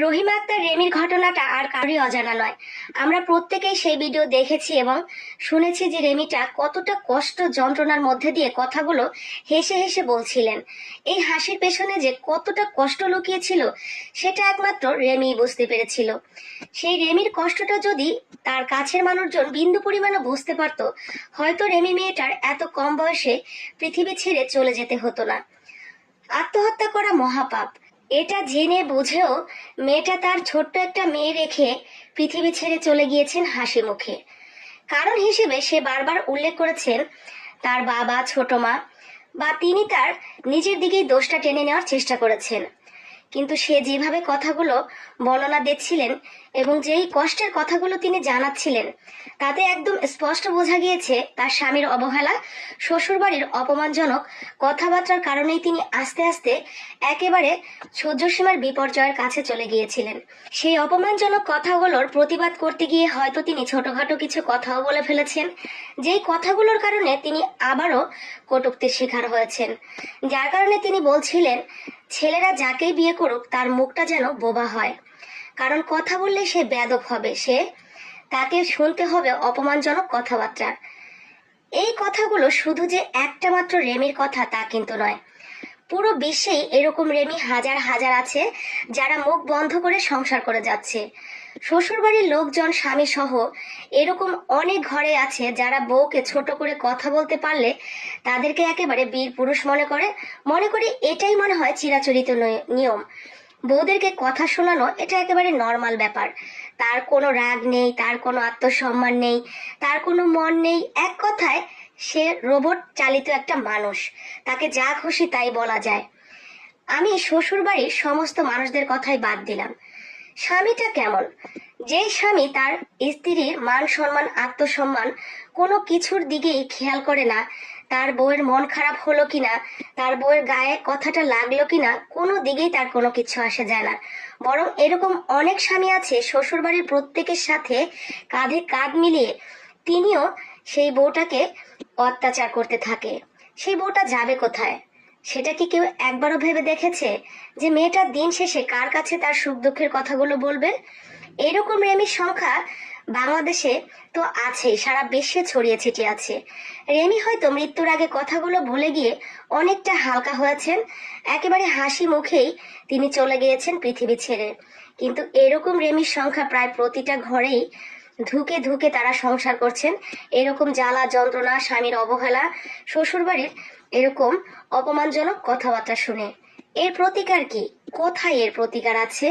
রহিমা আক্তার রেমির ঘটনাটা আর কারোরই অজানা নয়। আমরা প্রত্যেকেই সেই ভিডিও দেখেছি এবং শুনেছি যে রেমিটা কতটা কষ্ট যন্ত্রণার মধ্যে দিয়ে কথাগুলো হেসে হেসে বলছিলেন। এই হাসির পেছনে যে কতটা কষ্ট লুকিয়েছিল সেটা একমাত্র রেমি বুঝতে পেরেছিল। সেই রেমির কষ্টটা যদি তার কাছের মানুষজন বিন্দু পরিমাণও বুঝতে পারত, হয়তো রেমি মেয়েটার এত কম বয়সে পৃথিবী ছেড়ে চলে যেতে হতো না। আত্মহত্যা করা মহাপাপ, এটা জেনে বুঝেও মেয়েটা তার ছোট্ট একটা মেয়ে রেখে পৃথিবী ছেড়ে চলে গিয়েছেন হাসি মুখে। কারণ হিসেবে সে বারবার উল্লেখ করেছেন তার বাবা, ছোট মা বা তিনি তার নিজের দিকেই দোষটা টেনে নেওয়ার চেষ্টা করেছেন। কিন্তু সে যেভাবে কথাগুলো বর্ণনা দিচ্ছিলেন এবং যেই কষ্টের কথাগুলো তিনি জানাচ্ছিলেন, তাতে একদম স্পষ্ট বোঝা গিয়েছে তার স্বামীর অবহেলা, শ্বশুরবাড়ির অপমানজনক কথাবার্তার কারণেই তিনি আস্তে আস্তে একেবারে সহ্যসীমার বিপর্যয়ের কাছে চলে গিয়েছিলেন। সেই অপমানজনক কথাগুলোর প্রতিবাদ করতে গিয়ে হয়তো তিনি ছোটখাটো কিছু কথাও বলে ফেলেছেন, যেই কথাগুলোর কারণে তিনি আবারও কটূক্তির শিকার হয়েছেন। যার কারণে তিনি বলছিলেন ছেলেরা যাকেই বিয়ে করুক তার মুখটা যেন বোবা হয়, কারণ কথা বললে সে বেয়াদব হবে, তাকে শুনতে হবে অপমানজনক কথাবার্তা। এই কথাগুলো শুধু যে একটা মাত্র রেমির কথা তা কিন্তু নয়, পুরো বিশ্বেই এরকম রেমি হাজার হাজার আছে যারা মুখ বন্ধ করে সংসার করে যাচ্ছে। শ্বশুরবাড়ির লোকজন, স্বামী সহ এরকম অনেক ঘরে আছে যারা বউকে ছোট করে কথা বলতে পারলে তাদেরকে একেবারে বীর পুরুষ মনে করে এটাই মনে হয় চিরাচরিত নিয়ম। বউদেরকে কথা শোনানো এটা একেবারে নর্মাল ব্যাপার। তার কোনো রাগ নেই, তার কোনো আত্মসম্মান নেই, তার কোনো মন নেই। এক কথায় সে রোবট চালিত একটা মানুষ, তাকে যা খুশি তাই বলা যায়। আমি শ্বশুর বাড়ির সমস্ত মানুষদের কথাই বাদ দিলাম। স্বামীটা কেমন? যে স্বামী তার স্ত্রীর মান সম্মান, আত্মসম্মান কোনো কিছুর দিকেই খেয়াল করে না, তার বউয়ের মন খারাপ হলো কিনা, তার বউয়ের গায়ে কথাটা লাগলো কিনা, কোনো দিকেই তার কোনো কিছু আসে যায় না। বরং এরকম অনেক স্বামী আছে শ্বশুর বাড়ির প্রত্যেকের সাথে কাঁধে কাঁধ মিলিয়ে তিনিও সেই বউটাকে অত্যাচার করতে থাকে। সেই বউটা যাবে কোথায়? সেটা কি কেউ একবারও ভেবে দেখেছে যে মেয়েটা দিন শেষে কার কাছে তার সুখ দুঃখের কথাগুলো বলবে? এরকম রেমির সংখ্যা বাংলাদেশে তো আছেই, সারা বিশ্বে ছড়িয়ে ছিটিয়ে আছে। রেমি হয়তো মৃত্যুর আগে কথাগুলো ভুলে গিয়ে অনেকটা হালকা হয়েছেন, একেবারে হাসি মুখেই তিনি চলে গিয়েছেন পৃথিবী ছেড়ে। কিন্তু এরকম রেমির সংখ্যা প্রায় প্রতিটা ঘরেই ধুকে ধুকে তারা সংসার করছেন এরকম জ্বালা যন্ত্রণা, স্বামীর অবহেলা, শ্বশুরবাড়ির এরকম অপমানজনক কথাবার্তা শুনে। এর প্রতিকার কি? কোথায় এর প্রতিকার আছে?